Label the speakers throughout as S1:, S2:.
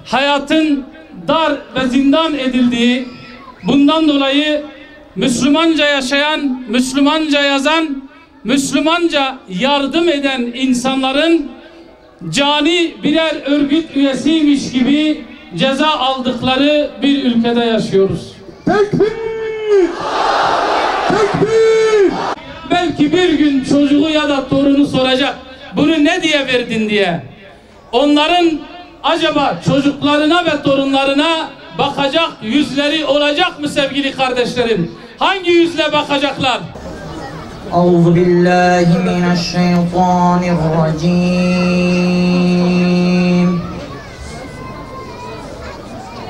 S1: Hayatın dar ve zindan edildiği, bundan dolayı Müslümanca yaşayan, Müslümanca yazan, Müslümanca yardım eden insanların cani birer örgüt üyesiymiş gibi ceza aldıkları bir ülkede yaşıyoruz.
S2: Tekbir! Tekbir!
S1: Belki bir gün çocuğu ya da torunu soracak, bunu ne diye verdin diye. Onların acaba çocuklarına ve torunlarına bakacak yüzleri olacak mı sevgili kardeşlerim? Hangi yüzle bakacaklar?
S3: Euzubillahimineşşeytanirracim.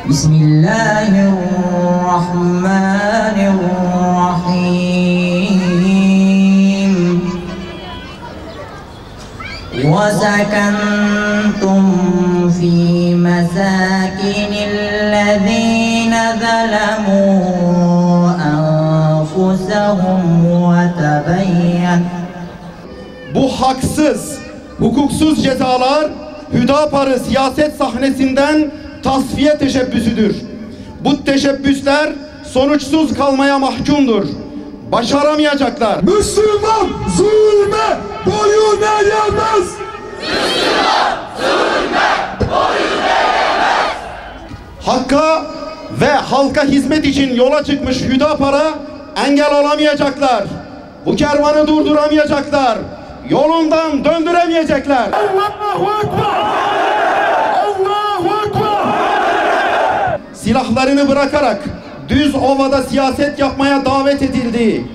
S3: Bismillahirrahmanirrahim. وَسَكَنْتُمْ فِي مَسَاكِنِ الَّذِينَ ظَلَمُوا أَنفُسَهُمْ وَتَبَيَّنَ.
S2: Bu haksız, hukuksuz cezalar Hüdapar'ı siyaset sahnesinden tasfiye teşebbüsüdür. Bu teşebbüsler sonuçsuz kalmaya mahkumdur. Başaramayacaklar. Müslüman zulme boyun eğemez. Müslüman zulme boyun eğemez. Hakka ve halka hizmet için yola çıkmış Hüdapar'a engel olamayacaklar. Bu kervanı durduramayacaklar. Yolundan döndüremeyecekler. Allahu Ekber! Allahu Ekber! Silahlarını bırakarak düz ovada siyaset yapmaya davet edildi.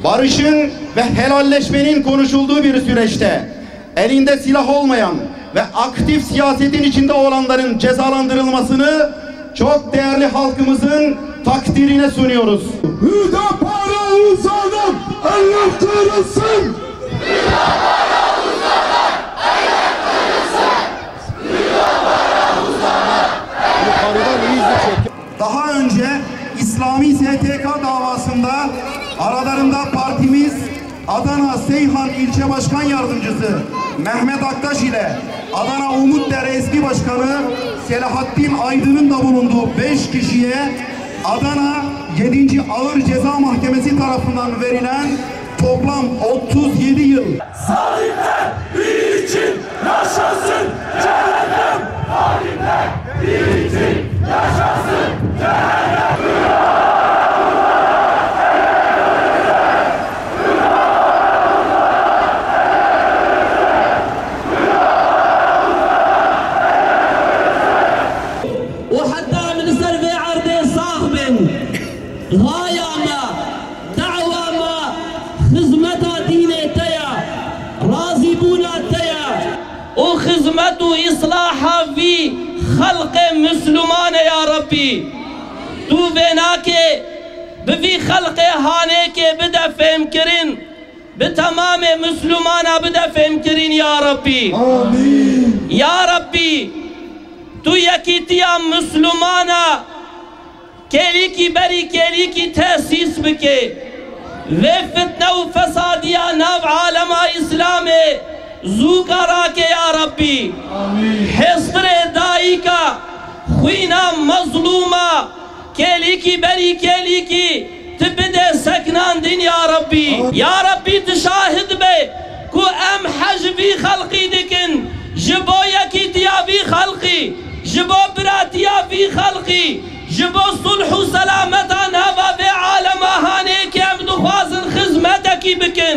S2: Barışın ve helalleşmenin konuşulduğu bir süreçte elinde silah olmayan ve aktif siyasetin içinde olanların cezalandırılmasını çok değerli halkımızın takdirine sunuyoruz. Hüdapar'a uzanan eller kırılsın! Hüdapar'a uzanan eller kırılsın! Hüdapar'a uzanan eller kırılsın! Daha önce İslami STK davasında aralarında partimiz Adana Seyhan İlçe Başkan Yardımcısı Mehmet Aktaş ile Adana Umutdere Eski Başkanı Selahattin Aydın'ın da bulunduğu 5 kişiye Adana 7. Ağır Ceza Mahkemesi tarafından verilen toplam 37 yıl. Zalimler bir için yaşasın cehennem! Zalimler bir için yaşasın cehennem!
S4: غايانا دعوانا خدمتا ديني تيا راضبونا تيا وخدمت إصلاحا في خلق مسلمان يا ربي تو بيناك بفي خلق هانيك بدا فهم كرين بتمام مسلمانا بدا فهم كرين يا ربي آمين يا ربي تو يكيتيا مسلمانا केली की बरी केली की तहसीस बके वे फितना व फसादिया नव आलमा इस्लामे ज़ूकारा के या रब्बी हिस्रे दाई का खुईना मज़लूमा केली की बरी केली की तबदे सकनान दिन या रब्बी तशाहिद बे को अम हज भी खल्की दिकिन जबो यकी दिया भी खल्की जबो बरातिया भी खल्की جبو صلح و سلامتا نوا به عالم هانه که ام دخوازن خدمتکی بکن